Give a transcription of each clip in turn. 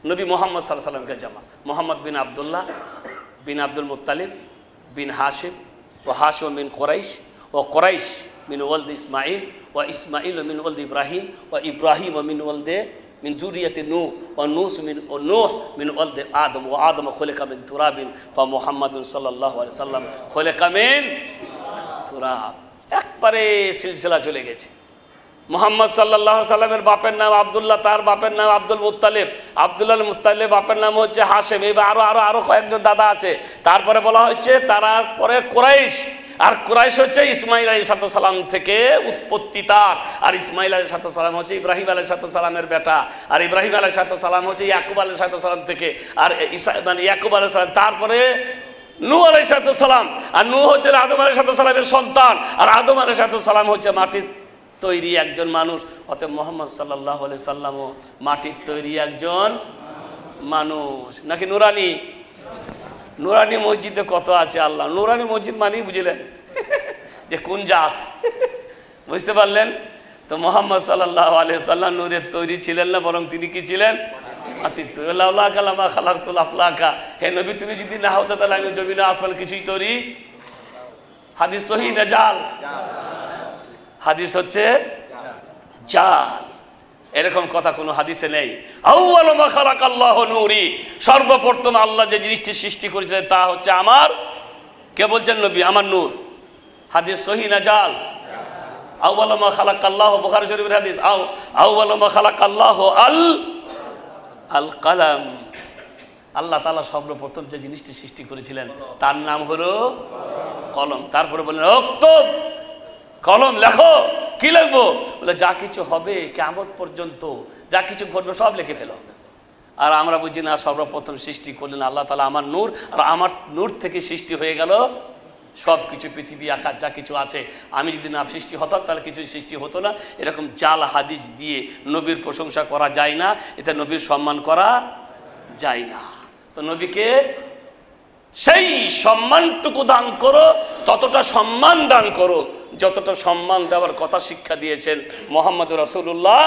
নবী মোহাম্মদ সাল্লাল্লাহু আলাইহি সাল্লামকে জামা। মোহাম্মদ বিন আবদুল্লাহ বিন আব্দুল মুত্তালিব বিন হাশিম ও হাশিম বিন কুরাইশ ও কুরাইশ মিন ওয়ালদ ইসমাইল ও ইসমাইল মিন ওয়ালদ ইব্রাহিম ও ইব্রাহিম মিন ওয়ালদ মিন যুরিয়াতি নূহ ও নূহ মিন ওয়ালদ আদম ও আদম খুলিকা মিন তুরাবিন ফা মুহাম্মাদুন সাল্লাল্লাহু আলাইহি সাল্লাম খুলিকা মিন তুরাব। একবারে সিলসিলা চলে গেছে। মোহাম্মদ সাল্লাল্লাহু আলাইহি সাল্লামের বাপের নাম আবদুল্লাহ, তার বাপের নাম আব্দুল মুত্তালিব, আব্দুল্লাহ মুত্তালিব বাপের নাম হচ্ছে হাশেম। এবার আরো কয়েকজন দাদা আছে। তারপরে বলা হচ্ছে তারপরে কুরাইশ, আর কুরাইশ হচ্ছে ইসমাইল আলাইহিস সালাম থেকে উৎপত্তি তার, আর ইসমাইল আলাইহিস সালাম হচ্ছে ইব্রাহিম আলাইহিস সালামের বেটা, আর ইব্রাহিম আলাইহিস সালাম হচ্ছে ইয়াকুব আলাইহিস সালাম থেকে, আর মানে ইয়াকুব আলাইহিস সালাম তারপরে নূহ আলাইহিস সালাম, আর নূহ হচ্ছে আদম আলাইহিস সালামের সন্তান, আর আদম আলাইহিস সালাম হচ্ছে মাটির তৈরি একজন মানুষ। অতএব মুহাম্মদ সাল্লাল্লাহু আলাইহি সাল্লামও মাটির তৈরি একজন মানুষ। নাকি নুরানি? নুরানি মসজিদে কত আছে আল্লাহ। নুরানি মসজিদ মানেই বুঝলেন যে কোন জাত, বুঝতে পারলেন তো। মুহাম্মদ সাল্লাল্লাহু আলাইহি সাল্লাম নূরের তৈরি ছিলেন না, বরং তিনি কি ছিলেন? হে নবী, তুমি যদি না হতো তাহলে আমি জমিনে আসমান কিছুই তৈরি। হাদিস সহিহ না জাল? হাদিস হচ্ছে জাল। এরকম কথা কোনো হাদিসে নেই। আউয়ালু মা খালাকাল্লাহু নূরি, সর্বপ্রথম আল্লাহ যে জিনিসটি সৃষ্টি করেছিলেন তা হচ্ছে আমার, কে বলছেন? নবী, আমার নূর। হাদিস সহিহ না জাল? আউয়ালু মা খালাকাল্লাহু, বুখারী শরীফের হাদিস, আউয়ালু মা খালাকাল্লাহু আল কালাম। আল্লাহ তাআলা সর্বপ্রথম যে জিনিসটি সৃষ্টি করেছিলেন তার নাম হলো কলম। তারপরে বললেন উক্তুব, কলম লেখো। কি লিখবো? বলে যা কিছু হবে কিয়ামত পর্যন্ত, যা কিছু ঘটবে সব লিখে ফেলো। আর আমরা বুঝি না, সর্বপ্রথম সৃষ্টি করলেন আল্লাহ তাআলা আমার নূর, আর আমার নূর থেকে সৃষ্টি হয়ে গেল সব কিছু, পৃথিবী আকাশ যা কিছু আছে। আমি যদি না সৃষ্টি হতাম তাহলে কিছুই সৃষ্টি হতো না। এরকম জাল হাদিস দিয়ে নবীর প্রশংসা করা যায় না, এতে নবীর সম্মান করা যায় না। তো নবীকে সেই সম্মানটুকু দান করো, ততটা সম্মান দান করো যতটা সম্মান দেওয়ার কথা শিক্ষা দিয়েছেন মুহাম্মদুর রাসূলুল্লাহ।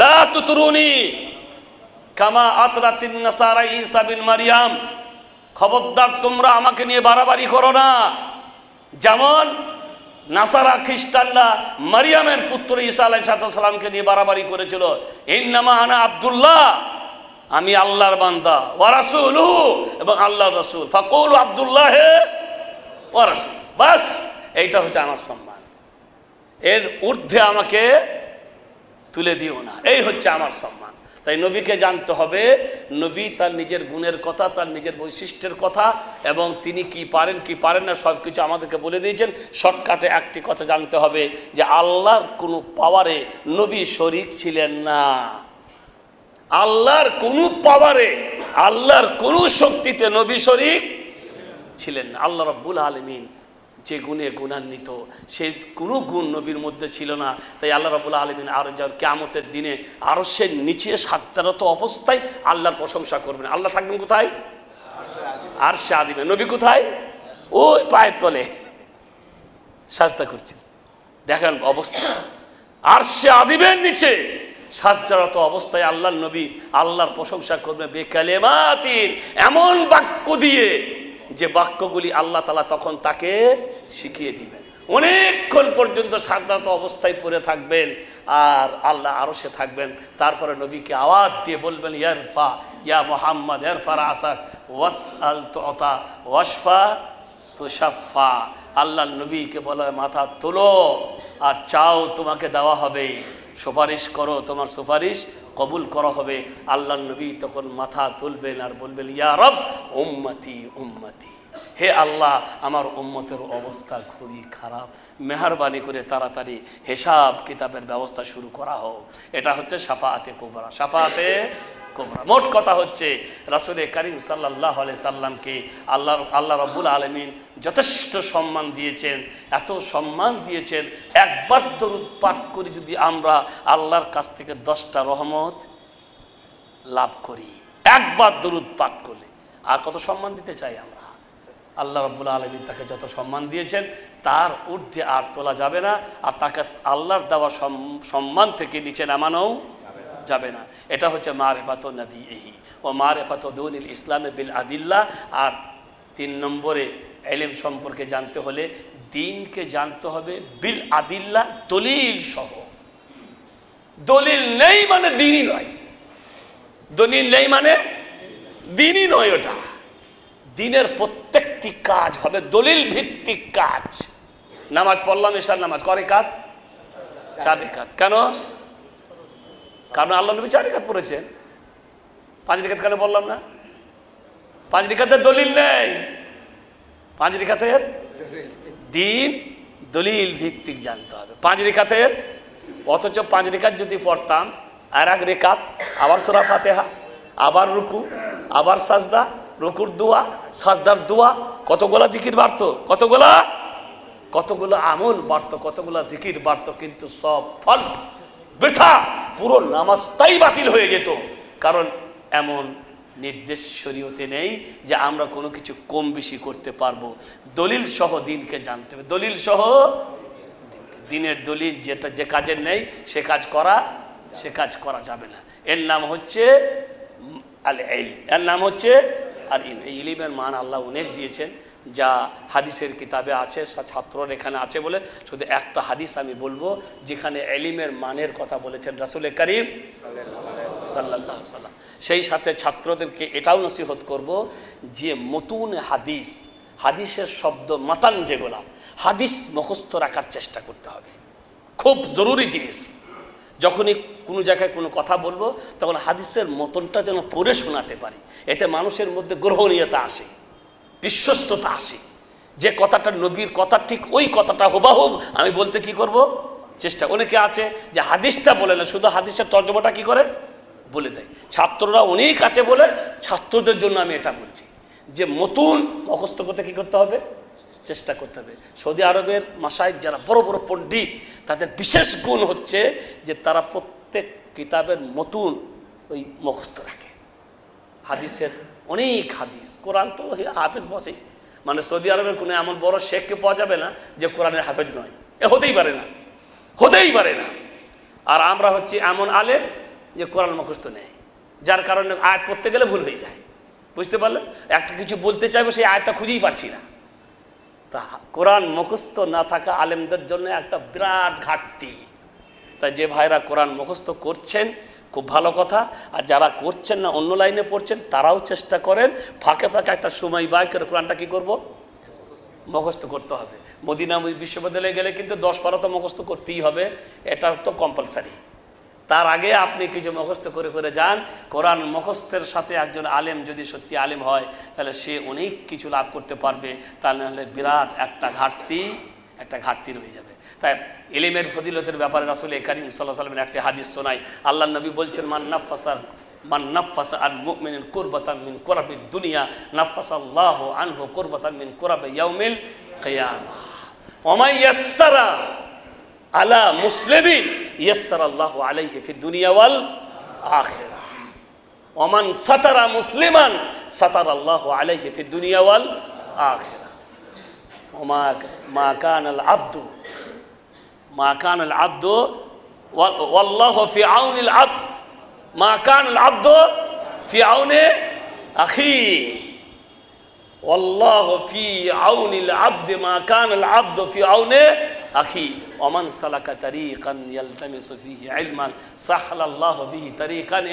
লা তুতরুনি কামা আতরাতিন নাসারা ঈসা বিন মারইয়াম, খবরদার তোমরা আমাকে নিয়ে বাড়াবাড়ি করো না, যেমন নাসারা খ্রিস্টানরা মারিয়ামের পুত্র ঈসা আলাইহিস সালামকে নিয়ে বাড়াবাড়ি করেছিল। ইন্নামা আনা আব্দুল্লাহ, আমি আল্লাহর বান্দা, ওয়া রাসূলুহু, এবং আল্লাহর রাসূল। ফাকুলু আব্দুল্লাহ ওয়া রাসূল, বাস এইটা হচ্ছে আমার সম্মান। এর ঊর্ধ্বে আমাকে তুলে দিও না, এই হচ্ছে আমার সম্মান। তাই নবীকে জানতে হবে, নবী তার নিজের গুণের কথা, তার নিজের বৈশিষ্ট্যের কথা, এবং তিনি কি পারেন কি পারেন না সব কিছু আমাদেরকে বলে দিয়েছেন। শর্টকাটে একটি কথা জানতে হবে যে আল্লাহর কোনো পাওয়ারে নবী শরীক ছিলেন না। আল্লাহর কোনো পাওয়ারে, আল্লাহর কোনো শক্তিতে নবী শরীক ছিলেন না। আল্লাহ রাব্বুল আলামিন যে গুণে গুণান্বিত, সেই কোনো গুণ নবীর মধ্যে ছিল না। তাই আল্লাহ রাব্বুল আলামিন আর যার কিয়ামতের দিনে আরশের নিচে সাজদারত অবস্থায় আল্লাহর প্রশংসা করবেন। আল্লাহ থাকবেন কোথায়? আরশে আযিমে। নবী কোথায়? ওই পায়ের তলে সাজদা করছেন। দেখেন অবস্থা, আরশে আযিমের নিচে সাজদারত অবস্থায় আল্লাহর নবী আল্লাহর প্রশংসা করবেন বেকালেমাতিন, এমন বাক্য দিয়ে যে বাক্যগুলি আল্লাহ তাআলা তখন তাকে শিখিয়ে দিবেন। অনেকক্ষণ পর্যন্ত সাজদারত অবস্থায় পড়ে থাকবেন, আর আল্লাহ আরশে থাকবেন। তারপরে নবীকে আওয়াজ দিয়ে বলবেন, ইয়ারফা ইয়া মুহাম্মদ ইরফা রাসাক ওয়াসআল তুতা ওয়াশফা তুশাফা। আল্লাহ নবীকে বলে মাথা তোলো আর চাও তোমাকে দেওয়া হবে, সুপারিশ করো তোমার সুপারিশ কবুল করা হবে। আল্লাহ নবী তখন মাথা তুলবেন আর বলবেন, ইয়া রব উম্মতি উম্মতি, হে আল্লাহ আমার উম্মতের অবস্থা খুবই খারাপ, মেহরবানি করে তাড়াতাড়ি হিসাব কিতাবের ব্যবস্থা শুরু করা হোক। এটা হচ্ছে শাফাআতে কুবরা। শাফাআতে কুবরা মোট কথা হচ্ছে রাসূল কারীম সাল্লাল্লাহু আলাইহি সাল্লামকে আল্লাহ রাব্বুল আলামিন যথেষ্ট সম্মান দিয়েছেন, এত সম্মান দিয়েছেন। একবার দরুদ পাঠ করি যদি আমরা আল্লাহর কাছ থেকে 10টা রহমত লাভ করি, একবার দরুদ পাঠ করলে। আর কত সম্মান দিতে চাই আমরা? আল্লাহ রাব্বুল আলামিন তাকে যত সম্মান দিয়েছেন তার ঊর্ধ্বে আর তোলা যাবে না, আর তাকে আল্লাহর দেওয়া সম্মান থেকে নিচে নামানোও যাবে না। এটা হচ্ছে মারিফাত নবীহি ও মারিফাত দীনুল ইসলামে বিল আদিল্লা। আর 3 নম্বরে ইলম সম্পর্কে জানতে হলে দিনকে জানতে হবে বিল আদিল্লা, দলিল সহ। দলিল নেই মানে দিনই নয়, দলিল নেই মানে দিনই নয়। ওটা দিনের প্রত্যেকটি কাজ হবে দলিল ভিত্তিক কাজ। নামাজ পড়লাম, এশার নামাজ কয় রাকাত? 4 রাকাত। কেন? কারণ আল্লাহ নবী 4 রাকাত পড়েছেন। 5 রাকাত কেন বললাম না? 5 রাকাতের দলিল নেই। 5 রাকাতের দিন দলিল ভিত্তিক জানতে হবে। 5 রাকাতের, অথচ 5 রাকাত যদি পড়তাম আর 1 রাকাত আবার সূরা ফাতিহা, আবার রুকু, আবার সাজদা, রুকুর দোয়া, সাজদার দোয়া, কতগুলা জিকির বাড়তো, কতগুলো আমল বাড়তো, কতগুলো জিকির বাড়তো, কিন্তু সব ফলস, বৃথা। পুরো নামাজটাই বাতিল হয়ে যেত। কারণ এমন নির্দেশ শরীয়তে নেই যে আমরা কোনো কিছু কম বেশি করতে পারবো। দলিল সহ দিনকে জানতে হবে, দলিল সহ। দিনের দলিল যেটা যে কাজের নেই সে কাজ করা যাবে না। এর নাম হচ্ছে আল ইলম, এর নাম হচ্ছে আর এই ইলমের মান আল্লাহ অনেক দিয়েছেন, যা হাদিসের কিতাবে আছে। ছাত্রর এখানে আছে বলে শুধু একটা হাদিস আমি বলবো, যেখানে ইলমের মানের কথা বলেছেন রাসূল করিম সাল্লাল্লাহু আলাইহি ওয়াসাল্লাম। সেই সাথে ছাত্রদেরকে এটাও নসিহত করব যে মতুন হাদিসের শব্দ মাতান, যেগুলা হাদিস মুখস্থ রাখার চেষ্টা করতে হবে, খুব জরুরি জিনিস। যখনই কোনো জায়গায় কোনো কথা বলবো তখন হাদিসের মতনটা যেন পড়ে শোনাতে পারি। এতে মানুষের মধ্যে গ্রহণীয়তা আসে, বিশ্বস্ততা আসে, যে কথাটা নবীর কথা ঠিক ওই কথাটা হুবাহুব আমি বলতে কি করব চেষ্টা। অনেকে আছে যে হাদিসটা বলে না, শুধু হাদিসের তর্জমাটা কি করে বলে দেয়। ছাত্ররা অনেক আছে বলে ছাত্রদের জন্য আমি এটা বলছি যে মতুন মুখস্থ করতে কি করতে হবে, চেষ্টা করতে হবে। সৌদি আরবের মাশায়েখ যারা বড় বড় পণ্ডিত, তাদের বিশেষ গুণ হচ্ছে যে তারা প্রত্যেক কিতাবের মতুন ওই মুখস্থ রাখে। হাদিসের অনেক হাদিস, কোরআন তো হাফেজ বসে, মানে সৌদি আরবের কোনো এমন বড় শেখকে পাওয়া যাবে না যে কোরআনের হাফেজ নয়, এ হতেই পারে না। আর আমরা হচ্ছে এমন আলেম যে কোরআন মুখস্থ নেই, যার কারণে আয়াত পড়তে গেলে ভুল হয়ে যায়। বুঝতে পারলেন? একটা কিছু বলতে চাইবো, সেই আয়াতটা খুঁজেই পাচ্ছি না। তা কোরআন মুখস্থ না থাকা আলেমদের জন্য একটা বিরাট ঘাটতি। তাই যে ভাইরা কোরআন মুখস্থ করছেন খুব ভালো কথা, আর যারা করছেন না অন্য লাইনে পড়ছেন তারাও চেষ্টা করেন ফাঁকে একটা সময় বাই করে কোরআনটা কী করব, মুখস্থ করতে হবে। মদিনা বিশ্ববিদ্যালয়ে গেলে কিন্তু 10-12 তো মুখস্থ করতেই হবে, এটা তো কম্পালসারি। তার আগে আপনি কিছু মুখস্থ করে যান। কোরআন মুখস্থের সাথে একজন আলেম যদি সত্যি আলেম হয় তাহলে সে অনেক কিছু লাভ করতে পারবে, তা নাহলে বিরাট একটা ঘাটতি রয়ে যাবে। তাই ইলমের ফজিলতের ব্যাপারে রাসূল করিম সাল্লাল্লাহু আলাইহি ওয়াসাল্লামের একটা হাদিস শোনাই। আল্লাহ নবী বলছেন, মান নাফাসা আন মুমিনিন কুরবাতান মিন কুরাবিদ দুনিয়া নাফাসাল্লাহু আনহু কুরবাতান মিন কুরাবি ইয়াউমিল কিয়ামাহ ওয়া মান ইয়াসসারা আলা মুসলিমিন ইয়াসসারাল্লাহু আলাইহি ফিদ দুনিয়া ওয়াল আখিরাহ ওয়া মান সাতারা মুসলিমান সাতারাল্লাহু আলাইহি ফিদ দুনিয়া ওয়াল আখিরাহ ওয়া মা কানাল আবদু ওয়াল্লাহু ফি আউনিল আবদ মা কানাল আবদু ফি আউনি আখিহি ওয়াল্লাহু ফি আউনিল আবদি মা কানাল আবদু ফি আউনি আখি ওমান সালাকা তারিকান ইয়ালতামিসু ফিহি ইলমান সাহালাল্লাহু বিহি তারিকান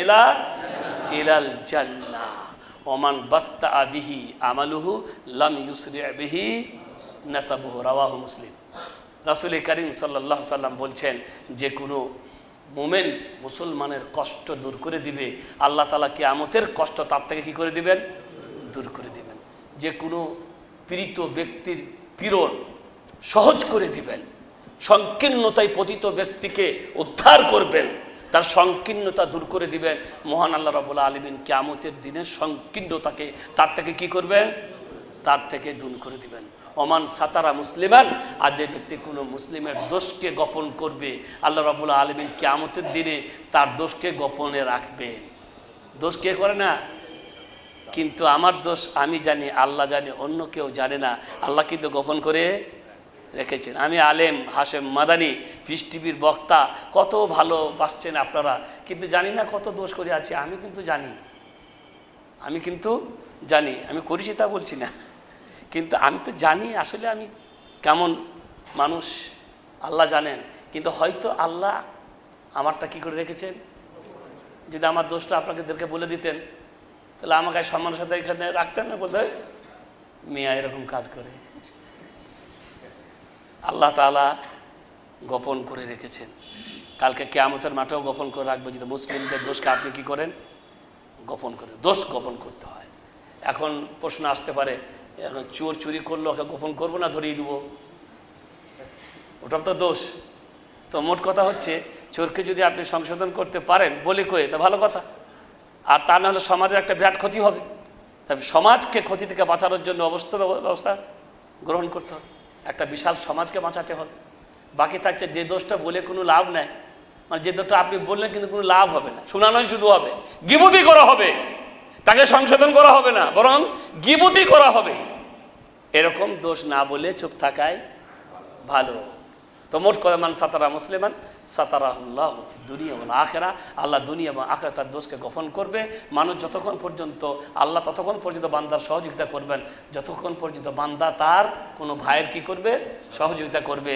ইলাল জান্নাহ ওমান বাত্তা বিহি আমালুহু লাম ইউসরি বিহি নাসাবুহু রাওয়াহু মুসলিম। রাসূল করিম সাল্লাল্লাহু আলাইহি ওয়াসাল্লাম বলছেন, যে কোনো মুমিন মুসলমানের কষ্ট দূর করে দিবে আল্লাহ তাআলা কিয়ামতের কষ্ট তার থেকে কি করে দিবেন, দূর করে দিবেন। যে কোনো পীড়িত ব্যক্তির পীড়ন সহজ করে দিবেন, সংকীর্ণতায় পতিত ব্যক্তিকে উদ্ধার করবেন, তার সংকীর্ণতা দূর করে দিবেন। মহান আল্লাহ রাব্বুল আলামিন কিয়ামতের দিনের সংকীর্ণতাকে তার থেকে কি করবেন, তার থেকে দূর করে দিবেন। ওমান সাতারা মুসলিমান, আর যে ব্যক্তি কোনো মুসলিমের দোষকে গোপন করবে আল্লাহ রাব্বুল আলামিন কিয়ামতের দিনে তার দোষকে গোপনে রাখবেন। দোষ কে করে না? কিন্তু আমার দোষ আমি জানি, আল্লাহ জানে, অন্য কেউ জানে না। আল্লাহ কিন্তু গোপন করে রেখেছেন। আমি আলেম হাশেম মাদানি পিস টিভির বক্তা, কত ভালো বাসছেন আপনারা, কিন্তু জানি না কত দোষ করে আছি। আমি কিন্তু জানি, আমি করেছি তা বলছি না, কিন্তু আমি তো জানি আসলে আমি কেমন মানুষ, আল্লাহ জানেন। কিন্তু হয়তো আল্লাহ আমারটা কী করে রেখেছেন, যদি আমার দোষটা আপনাদেরকে বলে দিতেন তাহলে আমাকে সম্মানের সাথে এখানে রাখতেন না, বলতে মিয়া এরকম কাজ করে। আল্লাহ তাআলা গোপন করে রেখেছেন, কালকে কিয়ামতের মাঠেও গোপন করে রাখবে। যদি মুসলিমদের দোষকে আপনি কি করেন, গোপন করেন, দোষ গোপন করতে হয়। এখন প্রশ্ন আসতে পারে, এখন চোর চুরি করলো ওকে গোপন করবো না ধরিয়ে দেবো, ওটা তো দোষ। তো মোট কথা হচ্ছে, চোরকে যদি আপনি সংশোধন করতে পারেন বলে কয়ে, তা ভালো কথা, আর তা না হলে সমাজের একটা বিরাট ক্ষতি হবে। তবে সমাজকে ক্ষতি থেকে বাঁচানোর জন্য ব্যবস্থা গ্রহণ করতে হবে, একটা বিশাল সমাজকে বাঁচাতে হবে। বাকি থাকছে যে দোষটা বলে কোনো লাভ নেই, মানে যে দোষটা আপনি বললেন কিন্তু কোনো লাভ হবে না, শোনানোই শুধু হবে, গীবতি করা হবে, তাকে সংশোধন করা হবে না, বরং গীবতি করা হবে। এরকম দোষ না বলে চুপ থাকাই ভালো। তো মোট কথা, মান সাতারা মুসলিমান সাতারাহুল্লাহ দুনিয়া ওয়াল আখিরা, আল্লাহ দুনিয়া এবং আখিরাতে তার দোষকে গোপন করবে। মানুষ যতক্ষণ পর্যন্ত, আল্লাহ ততক্ষণ পর্যন্ত বান্দার সহযোগিতা করবেন যতক্ষণ পর্যন্ত বান্দা তার কোনো ভাইয়ের কি করবে, সহযোগিতা করবে।